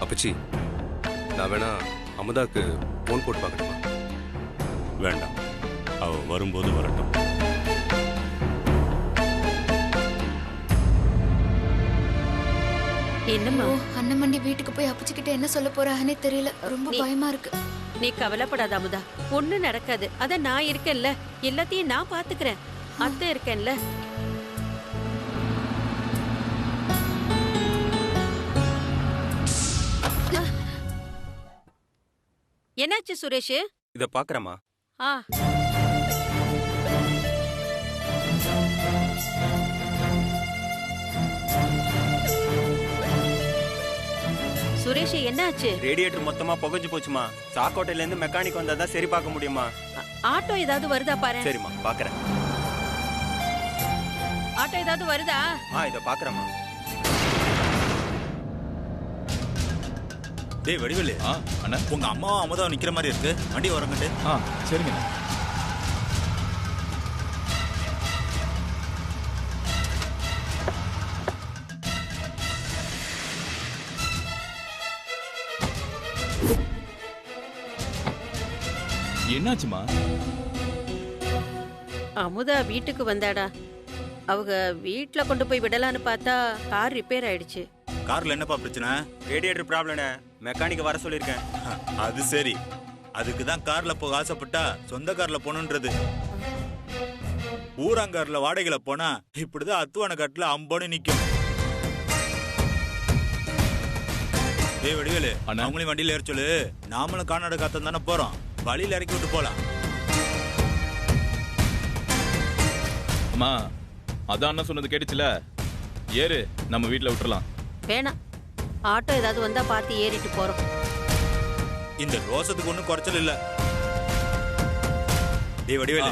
அப்பச்சி, நான் வேணா அமுதாக்கு போன் போட்டு பார்க்கணுமா? வேண்டாம், அவ வரும்போது வரட்டும். என்னம்மா? அண்ணமண்டி வீட்டுக்கு போய் அப்பச்சிக்கிட்ட என்ன சொல்ல போறாங்கன்னே தெரியல. ரொம்ப பயமா இருக்கு. நீ கவலைப்படாத அமுதா, ஒண்ணு நடக்காது. அத நான் இருக்கேன்ல, எல்லாத்தையும் நான் பாத்துக்கிறேன். அத்தை இருக்கேன்ல. என்னாச்சு சுரேஷ்? இத பாக்குறமா? ஆ, சுரேஷ் என்னாச்சு? ரேடியேட்டர் மொத்தமா புகைஞ்சு போச்சுமா. சாக்கோட்டையில இருந்து மெக்கானிக் வந்தாதான் சரி பார்க்க முடியுமா? ஆட்டோ ஏதாவது வருதா பாரு. சரிம்மா, பாக்குறேன். ஆட்டோ ஏதாவது வருதா? இத பாக்குறேம்மா. டேய் வடிவேலு, அண்ணா, உங்க அம்மாவும் அமுதாவும் நிக்கிற மாதிரி இருக்கு. வண்டி வரங்கட்டு. சரிங்க. என்னாச்சுமா? அமுதா வீட்டுக்கு வந்தாடா. அவங்க வீட்டுல கொண்டு போய் விடலான்னு பார்த்தா கார் ரிப்பேர் ஆயிடுச்சு. கார்ல என்னப்பா பிரச்சனை? Radiator problem. மெக்கானிக் வர சொல்லிருக்கேன். அது சரி. அதுக்கு தான் கார்ல போக ஆசைப்பட்டா சொந்த கார்ல போகணுன்றது. ஊராங்கார்ல வாடகைல போனா இப்படிதான் அத்துவான காட்டுல அம்போன்னு நிக்கும். டேய் வடிவேலு, அவங்களையும் வண்டியில ஏற சொல்லு. நாமளும் கானாடு காத்தம் தானே போறோம். வழியில இறக்கி விட்டு போலாம். அம்மா, அதான் அண்ணா சொன்னது கேட்டுச்சுல. ஏறு, நம்ம வீட்டுல விட்டுறலாம். வேணாம், ஆட்டோ ஏதாவது வந்தா பார்த்து ஏறிட்டு போறோம். இந்த ரோசத்துக்கு ஒன்றும் குறைச்சல் இல்ல. டேய் வடிவேலு,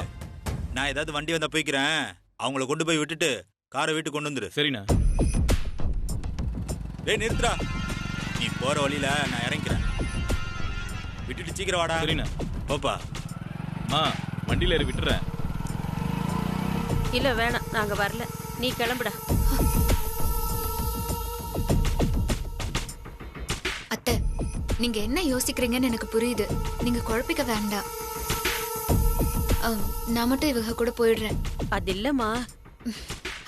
நான் ஏதாவது வண்டி வந்தா போய்க்கிறேன். அவங்கள கொண்டு போய் விட்டுட்டு காரை வீட்டுக்கு கொண்டு வந்துரு. சரிண்ணா. டேய் நிறுத்துடா. நீ போற வழியில நான் இறங்கிக்கிறேன். விட்டுட்டு சீக்கிரம் வாடா. சரிண்ணா. போப்பா. வண்டியில ஏறி விட்டுறேன். இல்ல வேணாம், நாங்க வரல. நீ கிளம்புடா. அத்தை, நீங்க என்ன யோசிக்கிறீங்கன்னு எனக்கு புரியுது. நீங்க குழப்பிக்க வேண்டாம். நான் மட்டும் இவங்க கூட போயிடுறேன். அது இல்லம்மா.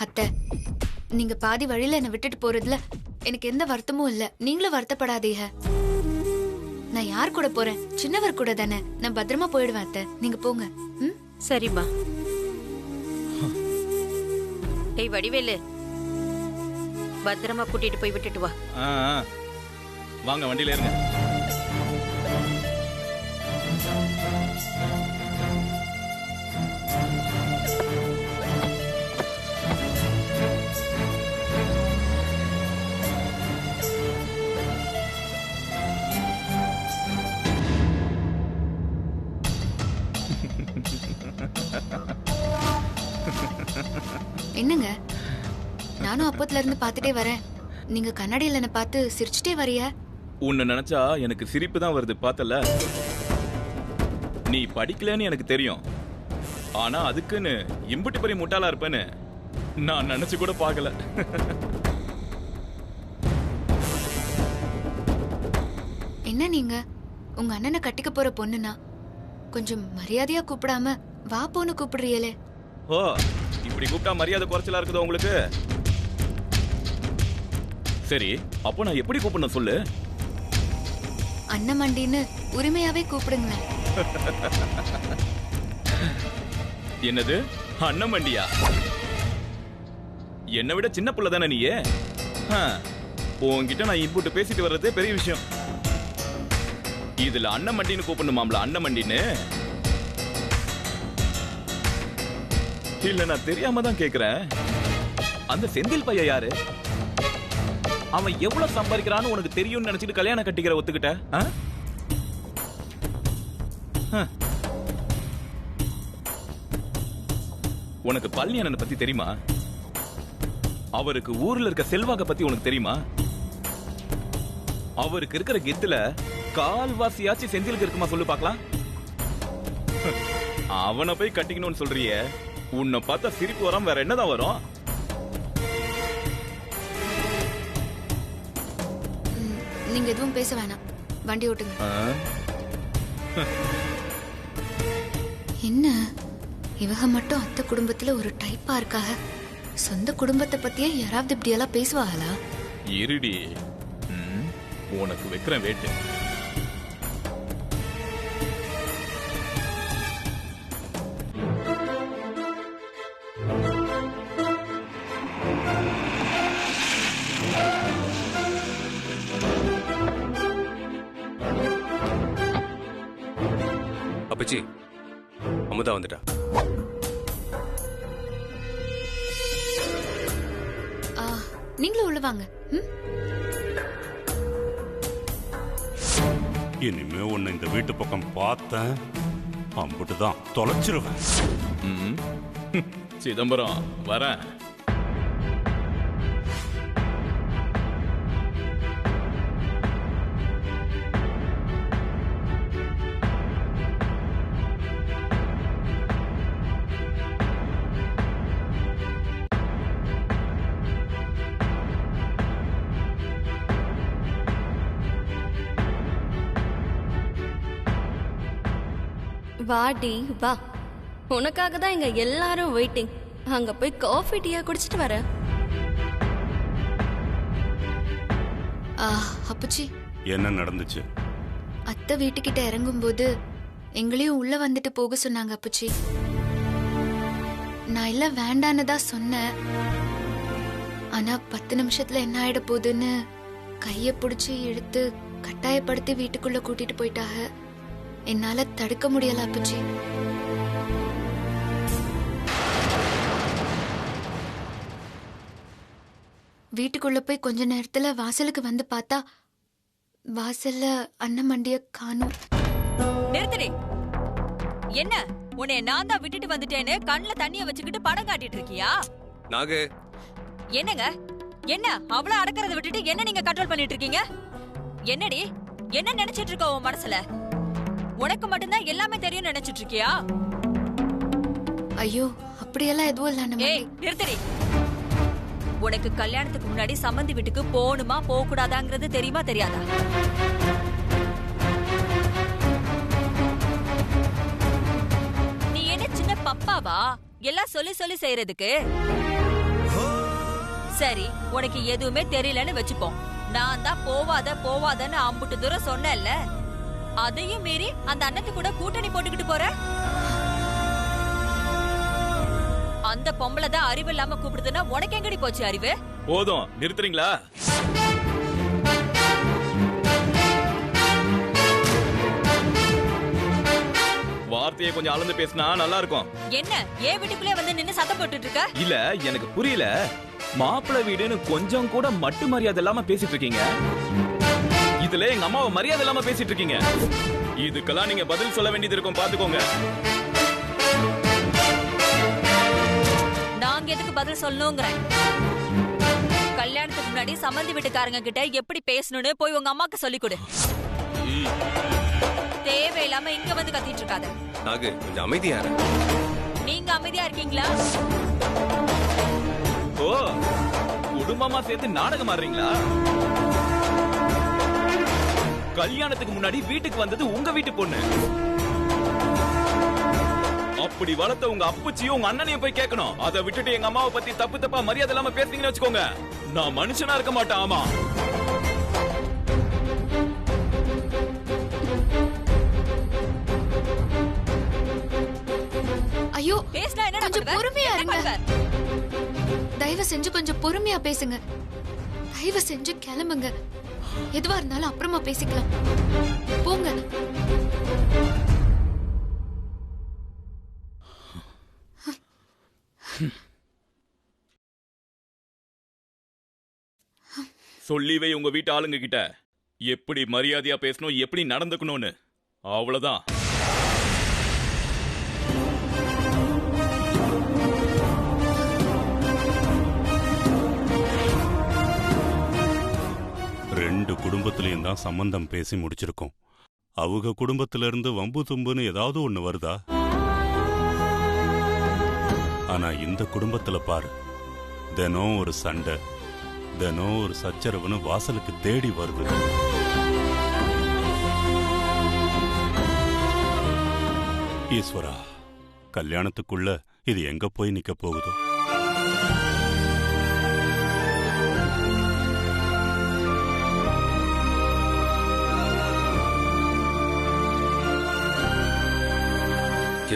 அத்தை, நீங்க பாதி வழியில என்ன விட்டுட்டு போறதுல எனக்கு எந்த வருத்தமும் இல்ல. நீங்களும் வருத்தப்படாதீங்க. நான் யார் கூட போறேன்? சின்னவர் கூட தானே. நான் பத்திரமா போயிடுவேன் அத்தை. நீங்க போங்க. சரிம்மா. ஏய் வடிவேலு, பத்திரமா கூட்டிட்டு போய் விட்டுட்டு வா. வாங்க, வண்டியில ஏறுங்க. என்னங்க, நானும் அப்பத்துல இருந்து பாத்துட்டே வரேன். நீங்க கண்ணாடியில என்ன பார்த்து சிரிச்சுட்டே வரியா? உன்னை நினைச்சா எனக்கு சிரிப்பு தான் வருது. பார்த்தல, நீ படிக்கலன்னு எனக்கு தெரியும். ஆனா அதுக்குன்னு இம்புட்டி பெரிய முட்டாளா இருப்பேன்னு நான் நினைச்சு கூட பார்க்கல. என்ன நீங்க உங்க அண்ணனை கட்டிக்க போற பொண்ணுனா கொஞ்சம் மரியாதையா கூப்பிடாம வா போன்னு கூப்பிடுறீங்களே. ஓ, இப்படி கூப்பிட்டா மரியாதை குறைச்சலா இருக்குதோ உங்களுக்கு? சரி, அப்போ நான் எப்படி கூப்பிடணும் சொல்லு. அண்ணமண்டின்னு உரிமையாவே கூப்பிடுங்களேன். என்னது அண்ணமண்டியா? என்னை விட சின்ன புள்ள தானே நீயே. உன்கிட்ட நான் இன்புட்டு பேசிட்டு வர்றதே பெரிய விஷயம். இதுல அண்ணமண்டின்னு கூப்பிடணுமாம்ல? அண்ணமண்டின்னு இல்ல, நான் தெரியாம தான் கேக்குறேன். அந்த செந்தில் பையன் யாரு? அவன் எவ்வளவு சம்பாதிக்கிறான்னு உனக்கு தெரியும்னு நினைச்சிட்டு கல்யாணம் கட்டிக்கிற ஒத்துக்கிட்ட? உனக்கு பழனி அண்ணனை பத்தி தெரியுமா? அவருக்கு ஊர்ல இருக்க செல்வாக்க பத்தி உனக்கு தெரியுமா? அவருக்கு இருக்கிற கெத்துல கால்வாசியாச்சு செந்திலுக்கு இருக்குமா சொல்லு பாக்கலாம். அவனை போய் கட்டிக்கணும்னு சொல்றியே, உன்னை பார்த்தா சிரிப்பு வராம வேற என்னதான் வரும்? நீங்க எதுவும் பேச வேணாம், வண்டி ஓட்டுங்க. என்ன இவங்க மட்டும் அத்தை குடும்பத்துல ஒரு டைப்பா இருக்காக? சொந்த குடும்பத்தை பத்தியே யாராவது இப்படி எல்லாம் பேசுவாங்களா? இருடி, உனக்கு வைக்கிறேன் வேட்டு. அப்பச்சி, அமுதா வந்துட்டா. நீங்களும் உள்ள வாங்க. இனிமே உன்னை இந்த வீட்டு பக்கம் பார்த்தேன், அம்புட்டுதான் தொலைச்சிருவேன். சிதம்பரம் வரேன். வாடி வா, உனக்காக தான் இங்க எல்லாரும் வெயிட்டிங். அங்க போய் காஃபி டீயா குடிச்சிட்டு வர. அப்பச்சி, என்ன நடந்துச்சு? அத்தை வீட்டுக்கிட்ட இறங்கும்போது எங்களையும் உள்ள வந்துட்டு போக சொன்னாங்க அப்பச்சி. நான் எல்லாம் வேண்டான்னு தான் சொன்னேன். ஆனா 10 நிமிஷத்துல என்ன ஆயிட போகுதுன்னு கைய பிடிச்சி இழுத்து கட்டாயப்படுத்தி வீட்டுக்குள்ள கூட்டிட்டு போயிட்டாங்க. என்னால தடுக்க முடியல அப்பச்சி. வீட்டுக்குள்ள போய் கொஞ்ச நேரத்துல வாசலுக்கு வந்து பார்த்தா வாசல்ல அண்ணன் மண்டிய காணோம். நிறுத்துறே. என்ன உன்னை நான் தான் விட்டுட்டு வந்துட்டேன்னு கண்ணுல தண்ணிய வச்சுக்கிட்டு படம் காட்டிட்டு இருக்கியா? நாகு, என்னங்க என்ன அவ்வளவு அடக்கறத விட்டுட்டு என்ன நீங்க கண்ட்ரோல் பண்ணிட்டு இருக்கீங்க? என்னடி என்ன நினைச்சிட்டு இருக்க உன் மனசுல? உனக்கு மட்டும்தான் எல்லாமே தெரியும் நினைச்சிட்டு இருக்கியா? ஐயோ, அப்படியெல்லாம் எதுவும் இல்ல. ஏய் நிறுத்துறே. உனக்கு கல்யாணத்துக்கு முன்னாடி சம்பந்தி வீட்டுக்கு போகணுமா போக கூடாதாங்கிறது தெரியுமா தெரியாதா? நீ என்ன சின்ன பப்பாவா எல்லாம் சொல்லி சொல்லி செய்யறதுக்கு? சரி, உனக்கு எதுவுமே தெரியலன்னு வச்சுப்போம். நான் தான் போவாதன்னு அம்புட்டு தூரம் சொன்னேன்ல, அதையும் மீறி அந்த அண்ணத்து கூட கூட்டணி போட்டுக்கிட்டு போற. அந்த பொம்பளை தான் அறிவு இல்லாம கூப்பிடுதுன்னா உனக்கு எங்கடி போச்சு அறிவு? போதும், நிறுத்துறீங்களா? வார்த்தையை கொஞ்சம் அளந்து பேசினா நல்லா இருக்கும். என்ன ஏன் வீட்டுக்குள்ளே வந்து நின்னு சத்தம் போட்டுட்டு இருக்க? இல்ல, எனக்கு புரியல. மாப்பிள்ளை வீடுன்னு கொஞ்சம் கூட மட்டு மரியாதை இல்லாம பேசிட்டு இருக்கீங்க. இதுல எங்க அம்மாவை மரியாதை இல்லாம பேசிட்டு இருக்கீங்க. இதுக்கெல்லாம் நீங்க பதில் சொல்ல வேண்டியது இருக்கும், பாத்துக்கோங்க. நாங்க எதுக்கு பதில் சொல்லணுங்கிறேன்? கல்யாணத்துக்கு முன்னாடி சம்பந்தி வீட்டுக்காரங்க கிட்ட எப்படி பேசணும்னு போய் உங்க அம்மாக்கு சொல்லி கொடு. தேவையில்லாம இங்க வந்து கத்திட்டு இருக்காத. நாகு, கொஞ்சம் அமைதியா இரு. நீங்க அமைதியா இருக்கீங்களா? ஓ, குடும்பமா சேர்த்து நாடகம் ஆடுறீங்களா? கல்யாணத்துக்கு முன்னாடி வீட்டுக்கு வந்தது உங்க வீட்டு பொண்ணு. அப்படி வளர்த்த உங்க அப்பச்சியும் உங்க அண்ணனையும் போய் கேட்கணும். அதை விட்டுட்டு எங்க அம்மாவை பத்தி தப்பு தப்பா மரியாதை இல்லாம பேசுறீங்கன்னு வச்சுக்கோங்க, நான் மனுஷனா இருக்க மாட்டேன். ஆமா, ஐயோ, பேசினா என்ன கொஞ்சம் பொறுமையா இருங்க. தயவு செஞ்சு கொஞ்சம் பொறுமையா பேசுங்க. தயவு செஞ்சு கிளம்புங்க. எதுவா இருந்தாலும் அப்புறமா பேசிக்கலாம். போங்க. சொல்லிவே உங்க வீட்டு ஆளுங்க கிட்ட எப்படி மரியாதையா பேசணும், எப்படி நடந்துக்கணும்னு. அவ்வளவுதான். ரெண்டு குடும்பத்திலையும் தான் சம்பந்தம் பேசி முடிச்சிருக்கோம். அவங்க குடும்பத்தில இருந்து வம்பு தும்புன்னு ஏதாவது ஒண்ணு வருதா? ஆனா இந்த குடும்பத்துல பாரு, தினம் ஒரு சண்டை, தினம் ஒரு சச்சரவுன்னு வாசலுக்கு தேடி வருது. ஈஸ்வரா, கல்யாணத்துக்குள்ள இது எங்க போய் நிக்க போகுதோ?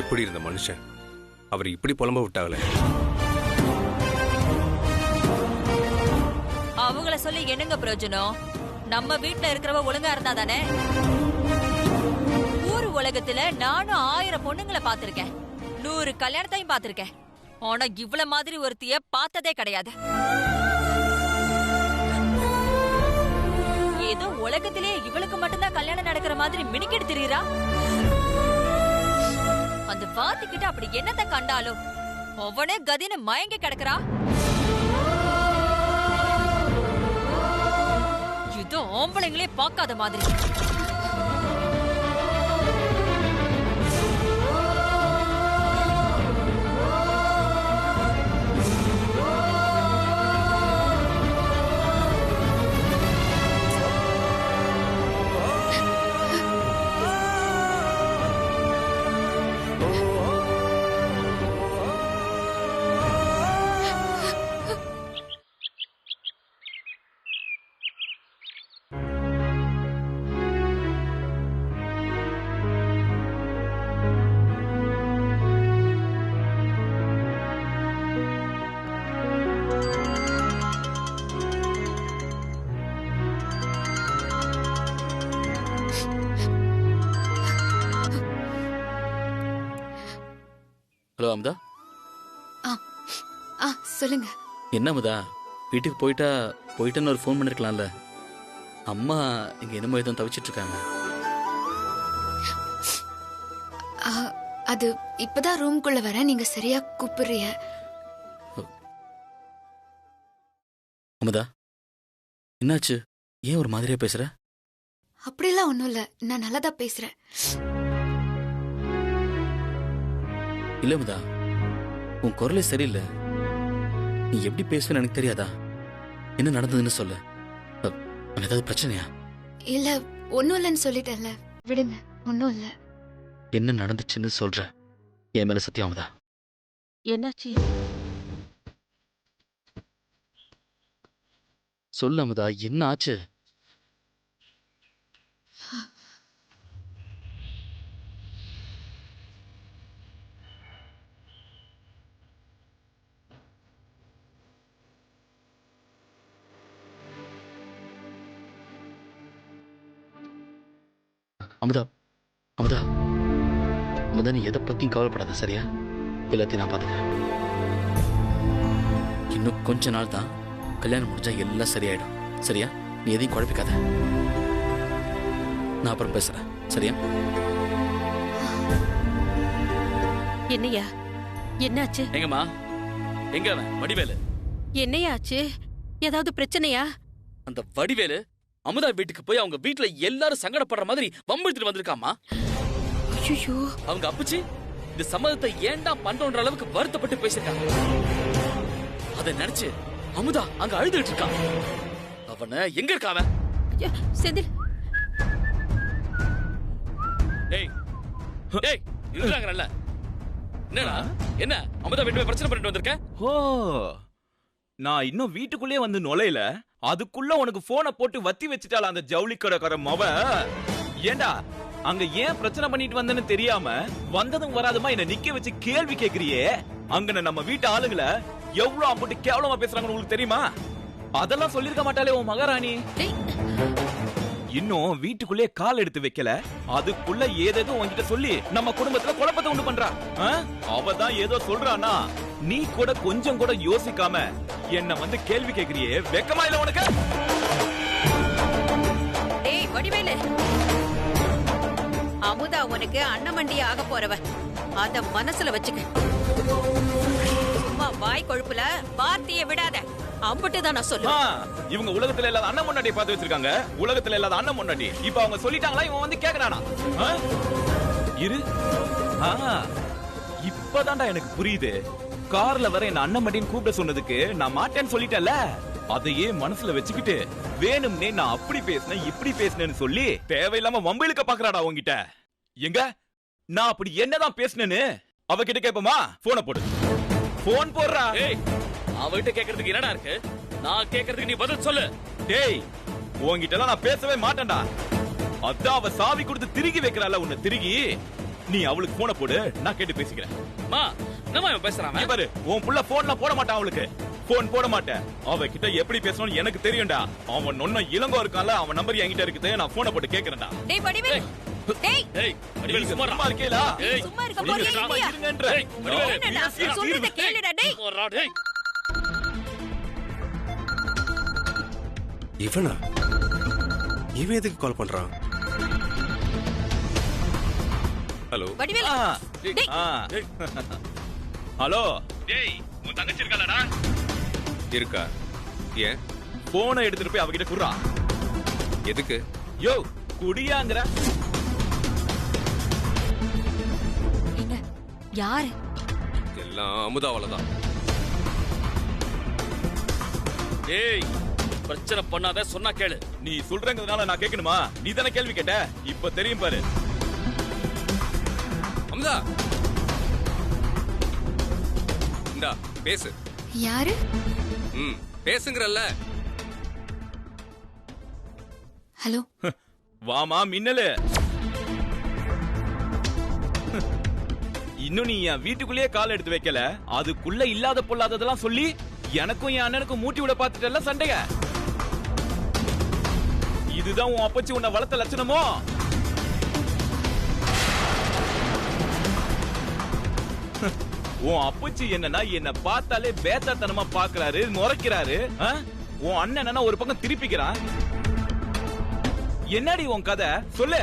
எப்படி இருந்த மனுஷன் அவர் இப்படி புலம்ப விட்டாங்களே. அவங்கள சொல்லி என்னங்க பிரயோஜனம்? நம்ம வீட்ல இருக்கிறவ ஒழுங்கா இருந்தா தானே. ஊர் உலகத்துல நானும் 1000 பொண்ணுங்களை பாத்திருக்கேன், 100 கல்யாணத்தையும் பாத்திருக்கேன். ஆனா இவ்வளவு மாதிரி ஒருத்திய பார்த்ததே கிடையாது. ஏதோ உலகத்திலே இவளுக்கு மட்டும்தான் கல்யாணம் நடக்கிற மாதிரி மினிக்கிட்டு திரியறா. அந்த வாத்திக்கிட்ட அப்படி என்னத்தை கண்டாலும் அவனே கதின்னு மயங்கி கிடக்குறா. இது ஆம்பளைங்களே பார்க்காத மாதிரி. ஹலோ அமுதா. சொல்லுங்க. என்ன அமுதா, வீட்டுக்கு போயிட்டேன்னு ஒரு ஃபோன் பண்ணிருக்கலாம்ல. அம்மா இங்க என்னமோ எதுவும் தவிச்சிட்டு இருக்காங்க. அது இப்பதான் ரூம்குள்ள வர, நீங்க சரியா கூப்பிடுறிய. அமுதா, என்னாச்சு? ஏன் ஒரு மாதிரியா பேசுற? அப்படிலாம் ஒண்ணும் இல்ல, நான் நல்லாதான் பேசுறேன். இல்ல அமுதா, உன் குரலே சரியில்லை. நீ எப்படி பேசுவேன்னு எனக்கு தெரியாதா? என்ன நடந்ததுன்னு சொல்லு. ஏதாவது பிரச்சனையா? இல்ல, ஒண்ணும் இல்லன்னு சொல்லிட்டேன்ல, விடுங்க. ஒண்ணும் இல்ல. என்ன நடந்துச்சுன்னு சொல்ற? என் மேல சத்தியம் அமுதா. என்னாச்சு? சொல்லு அமுதா, என்ன ஆச்சு? அமுதா, அமுதா, அமுதா, நீ எதை பத்தியும் கவலைப்படாத, சரியா? எல்லாத்தையும் நான் பார்த்துக்கிறேன். இன்னும் கொஞ்ச நாள் தான், கல்யாணம் முடிஞ்சா எல்லாம் சரியாயிடும், சரியா? நீ எதையும் குழப்பிக்காத. நான் அப்புறம் பேசுறேன், சரியா? என்னையா, என்னாச்சு? எங்கம்மா, எங்க அவன் வடிவேலு? என்னையாச்சு? ஏதாவது பிரச்சனையா? அந்த வடிவேலு அமுதா வீட்டுக்கு போய் அவங்க வீட்டுல எல்லாரும் சங்கடப்படுற மாதிரி வம்பிழுத்துட்டு வந்திருக்காமா. ஐயோ, அவங்க அப்பச்சி இந்த சம்மதத்தை ஏன்டா பண்றோன்ற அளவுக்கு வருத்தப்பட்டு பேசிட்டாங்க. அதை நினைச்சு அமுதா அங்க அழுதுட்டு இருக்கான். அவன எங்க இருக்காவ? செந்தில், டேய் டேய், இருக்காங்கல்ல. என்னடா, என்ன அமுதா வீட்டுல பிரச்சனை பண்ணிட்டு வந்திருக்க? ஓ, நான் இன்னும் வீட்டுக்குள்ளே வந்து நுழையில, அதுக்குள்ள உனக்கு போனை போட்டு வத்தி வச்சுட்டால அந்த ஜவுளி கடைக்கார மவ. ஏண்டா அங்க ஏன் பிரச்சனை பண்ணிட்டு வந்தேன்னு தெரியாம வந்ததும் வராதுமா என்ன நிக்க வச்சு கேள்வி கேக்குறியே. அங்க நம்ம வீட்டு ஆளுங்களை எவ்வளவு அம்புட்டு கேவலமா பேசுறாங்கன்னு உங்களுக்கு தெரியுமா? அதெல்லாம் சொல்லிருக்க மாட்டாளே உன் மகாராணி. இன்னும் வீட்டுக்குள்ளே கால் எடுத்து வைக்கல, அதுக்குள்ள ஏதேதோ உன்கிட்ட சொல்லி நம்ம குடும்பத்துல குழப்பத்தை உண்டு பண்றா. அவதான் ஏதோ சொல்றானா, நீ கூட கொஞ்சம் கூட யோசிக்காம என்ன வந்து கேள்வி கேக்குறியே, வெக்கமா இல்ல உனக்கு? டேய் வடிவேலு, அமுதா உனக்கு அன்னமண்டியா ஆக போறவ, அத மனசுல வச்சுக்க. சும்மா வாய் கொழுப்புல வார்த்தையை விடாத, அம்புட்டுதான் நான் சொல்லுவேன். இவங்க உலகத்துல இல்லாத அண்ணன் முன்னாடி பார்த்து வச்சிருக்காங்க. உலகத்துல இல்லாத அண்ணன் முன்னாடி இப்ப அவங்க சொல்லிட்டாங்களா, இவன் வந்து கேக்குறானா? இரு, இப்பதான்டா எனக்கு புரியுது. கார்ல வர என்ன அண்ணன் மண்டின்னு கூப்பிட சொன்னதுக்கு நான் மாட்டேன்னு சொல்லிட்டேன்ல, அதையே மனசுல வச்சுக்கிட்டு வேணும்னே நான் அப்படி பேசினேன் இப்படி பேசினேன்னு சொல்லி தேவையில்லாம வம்பிழுக்க பாக்குறாடா உன்கிட்ட. எங்க நான் அப்படி என்னதான் பேசினேன்னு அவகிட்ட கேப்பமா? போனை போடு. போன் போடுறா. ஏய், அவகிட்ட கேக்குறதுக்கு என்னடா இருக்கு? நான் கேக்குறதுக்கு நீ பதில் சொல்லு. டேய், உன்கிட்ட எல்லாம் நான் பேசவே மாட்டேன்டா. அதான் அவ சாவி கொடுத்து திருகி வைக்கிறாள் உன்னை திருகி. நீ அவளுக்கு போனை போடு, நான் கேட்டு பேசிக்கிறேன். மா, என்னமா இவன் பேசுறான்? பாரு, உன் புள்ள போன்லாம் போட மாட்டான். அவளுக்கு போன் போட மாட்டேன். அவகிட்ட எப்படி பேசணும்னு எனக்கு தெரியும்டா. அவன் நொன்ன இளங்கோ இருக்கான்ல, அவன் நம்பர் என்கிட்ட இருக்குது. நான் போனை போட்டு கேக்குறேன்டா. டேய் வடிவேல், டேய் ஏய், வடிவேல் சும்மா இருக்கேலா? ஏய், சும்மா இருக்க போறியா இல்லையா? இருங்கன்ற. ஏய், வடிவேல், என்னடா சொல்றத கேளுடா. டேய் போறா. டேய், இவனா? இவன் எதுக்கு கால் பண்றான்? ஹலோ வடிவேல், டேய். ஹலோ. டேய், உன் தங்கச்சி இருக்காளடா? இருக்கா? ஏன்? போனை எடுத்துட்டு போய் அவகிட்ட குடுறா. எதுக்கு? யோ, குடியாங்கற. என்ன யாரு? எல்லாம் அமுதாவாலதான். ஏய், பிரச்சனை பண்ணாத, சொன்னா கேளு. நீ சொல்றங்கிறதுனால நான் கேட்கணுமா? நீ தானே கேள்வி கேட்ட. இப்ப தெரியும் பாரு. அமுதா, இந்தா பேசு. யாரு? பேசுங்கறல்ல. ஹலோ. வாமா மின்னலு. இன்னும் நீ என் வீட்டுக்குள்ளேயே கால் எடுத்து வைக்கல. அதுக்குள்ள இல்லாத பொல்லாததெல்லாம் சொல்லி எனக்கும் என் அண்ணனுக்கும் மூட்டி விட பாத்துட்டல சண்டைக. இதுதான் உன் அப்பச்சி உன்னை வளர்த்த லட்சணமோ? உன் அப்பச்சி என்னன்னா என்ன பார்த்தாலே பேத்தாத்தனமா பாக்குறாரு, முறைக்கிறாரு. உன் அண்ணன் ஒரு பக்கம் திருப்பிக்கிறான். என்னடி உன் கதை சொல்லு.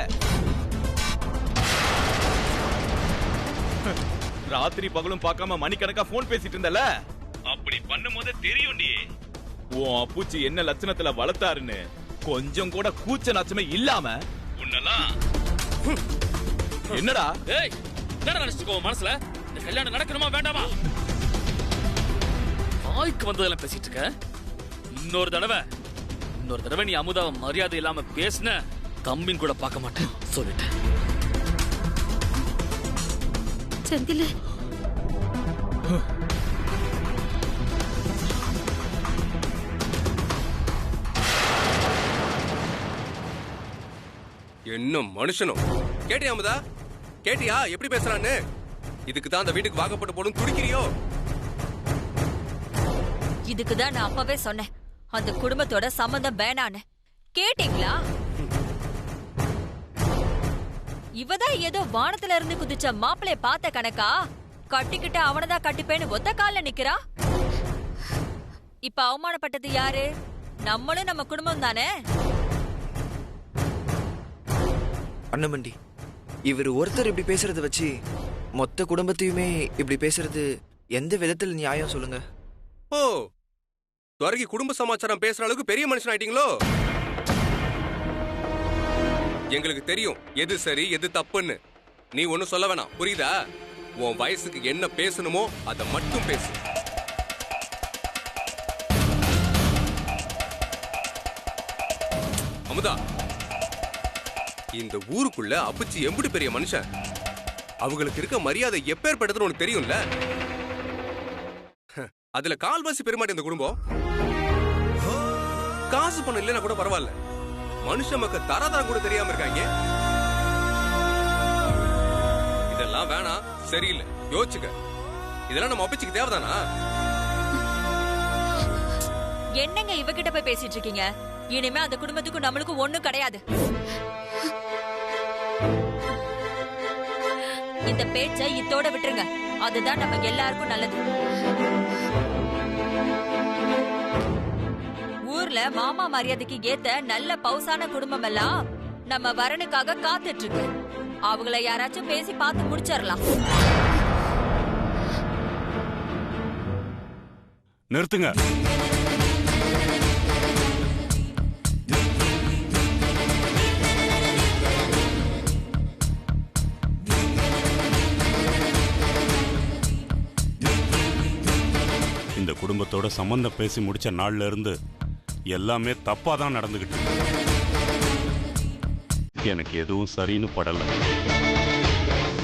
ராத்திரி பகலும் பார்க்காம மணிக்கணக்கா போன் பேசிட்டு இருந்தல, அப்படி பண்ணும்போது தெரியும்டி உன் அப்பூச்சி என்ன லட்சணத்துல வளர்த்தாருன்னு. கொஞ்சம் கூட கூச்ச நாச்சமே இல்லாம உன்னெல்லாம். என்னடா? ஏய், என்னடா நினைச்சுக்கோ மனசுல? இந்த கல்யாணம் நடக்கணுமா வேண்டாமா? வாய்க்கு வந்ததெல்லாம் பேசிட்டு இருக்க. இன்னொரு தடவை நீ அமுதாவை மரியாதை இல்லாம பேசின கம்பின் கூட பார்க்க மாட்டேன் சொல்லிட்டேன். செந்தில், என்ன மனுஷனும். கேட்டியா அமுதா? கேட்டியா எப்படி பேசுறான்னு? இதுக்கு தான் அந்த வீட்டுக்கு வாக்கப்பட்டு போடும் துடிக்கிறியோ? இதுக்கு தான் நான் அப்பவே சொன்னேன், அந்த குடும்பத்தோட சம்பந்தம் வேணான்னு. கேட்டீங்களா? இவதான் ஏதோ வானத்துல இருந்து குதிச்ச மாப்பிளைய பார்த்த கணக்கா கட்டிக்கிட்டு அவனதான் கட்டிப்பேன்னு ஒத்த கால்ல நிக்கிறா. இப்ப அவமானப்பட்டது யாரு? நம்மளும் நம்ம குடும்பம் தானே. அண்ணமண்டி, இவர் ஒருத்தர் இப்படி பேசுறத வச்சு மொத்த குடும்பத்தையுமே இப்படி பேசுறது எந்த விதத்தில் நியாயம் சொல்லுங்க? ஓ, துவரைக்கு குடும்ப சமாச்சாரம் பேசுற அளவுக்கு பெரிய மனுஷன் ஆயிட்டீங்களோ? எங்களுக்கு தெரியும் எது சரி எது தப்புன்னு. நீ ஒன்னும் சொல்ல வேணாம், புரியுதா? உன் வயசுக்கு என்ன பேசணுமோ அதை மட்டும் பேசு. அமுதா, இந்த ஊருக்குள்ள அப்பச்சி எம்புடி பெரிய மனுஷன். அவங்களுக்கு இருக்க மரியாதை எப்பேற்பட்டதுன்னு உனக்கு தெரியும்ல. அதுல கால்வாசி பெருமாட்டி இந்த குடும்பம். காசு பணம் இல்லைன்னா கூட பரவாயில்ல, மனுஷ மக்கள் தராதரம் கூட தெரியாம இருக்காங்க. இதெல்லாம் வேணாம், சரியில்லை, யோசிச்சுக்க. இதெல்லாம் நம்ம அப்பச்சிக்கு தேவைதானா? என்னங்க இவகிட்ட போய் பேசிட்டு இருக்கீங்க? இனிமே அந்த குடும்பத்துக்கும் நம்மளுக்கும் ஒண்ணும் கிடையாது. இந்த பேச்சை இத்தோட விட்டுருங்க, அதுதான் நம்ம எல்லாருக்கும் நல்லது. ஊர்ல மாமா மரியாதைக்கு ஏத்த நல்ல பவுசான குடும்பம் எல்லாம் நம்ம வரனுக்காக காத்துட்டு இருக்கு. அவங்கள யாராச்சும் பேசி பார்த்து முடிச்சிடலாம். நிறுத்துங்க. இந்த குடும்பத்தோட சம்பந்தம் பேசி முடிச்ச நாள்ல இருந்து எல்லாமே தப்பா தான் நடந்துகிட்டு இருக்கு. எனக்கு எதுவும் சரின்னு படல.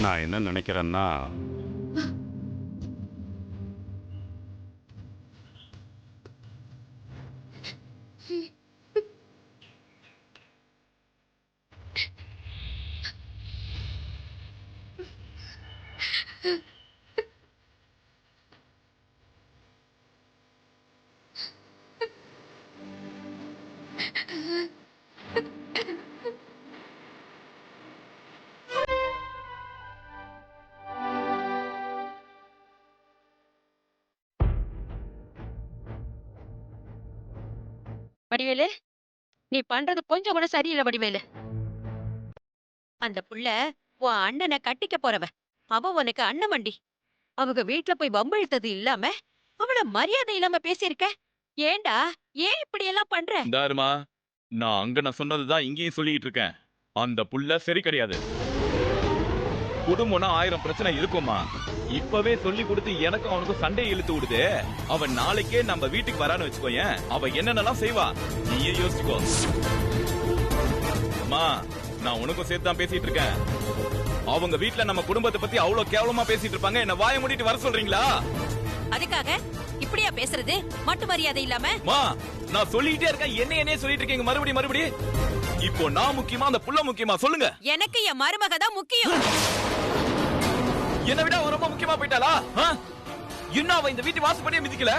நான் என்ன நினைக்கிறேன்னா, வடிவேலு, நீ பண்றது கொஞ்சம் கூட சரியில்லை வடிவேலு. அந்த புள்ள உன் அண்ணனை கட்டிக்க போறவ. அவ உனக்கு அண்ணன் மண்டி. அவங்க வீட்டுல போய் வம்பிழுத்தது இல்லாம அவள மரியாதை இல்லாம பேசியிருக்க. ஏண்டா, ஏன் இப்படி எல்லாம் பண்ற? தாருமா, நான் சொன்னதுதான் இங்கேயும் சொல்லிட்டு இருக்கேன். அந்த புள்ள சரி கிடையாது. குடும்பம்னா 1000 பிரச்சனை இருக்குமா. இப்பவே சொல்லி கொடுத்து எனக்கு அவனுக்கு சண்டை இழுத்து விடுது. அவன் நாளைக்கே நம்ம வீட்டுக்கு வரான்னு வச்சுக்கோயேன், அவ என்னென்னலாம் செய்வா நீயே யோசிச்சுக்கோ. அம்மா, நான் உனக்கும் சேர்த்து தான் பேசிட்டு இருக்கேன். அவங்க வீட்டுல நம்ம குடும்பத்தை பத்தி அவ்வளவு கேவலமா பேசிட்டு இருப்பாங்க. என்ன வாயை மூடிட்டு வர சொல்றீங்களா? அதுக்காக இப்படியா பேசுறது? மட்டு மரியாதை இல்லாம. மா, நான் சொல்லிட்டே இருக்கேன், என்ன சொல்லிட்டு இருக்கீங்க மறுபடி? இப்போ நான் முக்கியமா அந்த புள்ள முக்கியமா சொல்லுங்க. எனக்கு என் மருமக தான் முக்கியம். என்ன விட அவ ரொம்ப முக்கியமா போயிட்டாளா? இன்னும் அவ இந்த வீட்டு வாசப்படியே மிதிக்கல,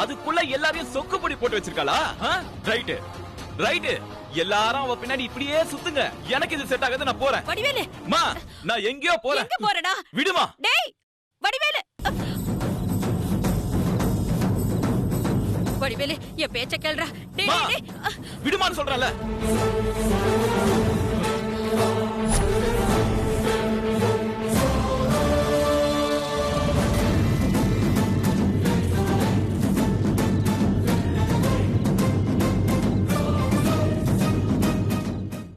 அதுக்குள்ள எல்லாரையும் சொக்குப்பொடி போட்டு வச்சிருக்காளா? ரைட்டு, எல்லாரும் அவ பின்னாடி இப்படியே சுத்துங்க. எனக்கு இது செட் ஆகாது, நான் போறேன். வடிவேலு, மா, நான் எங்கேயோ போறேன். எங்க போறடா? விடுமா. டேய் வடிவேலு, வடிவேலு என் பேச்ச கேளுடா. டேய், மா, டேய், விடுமான்னு சொல்றல.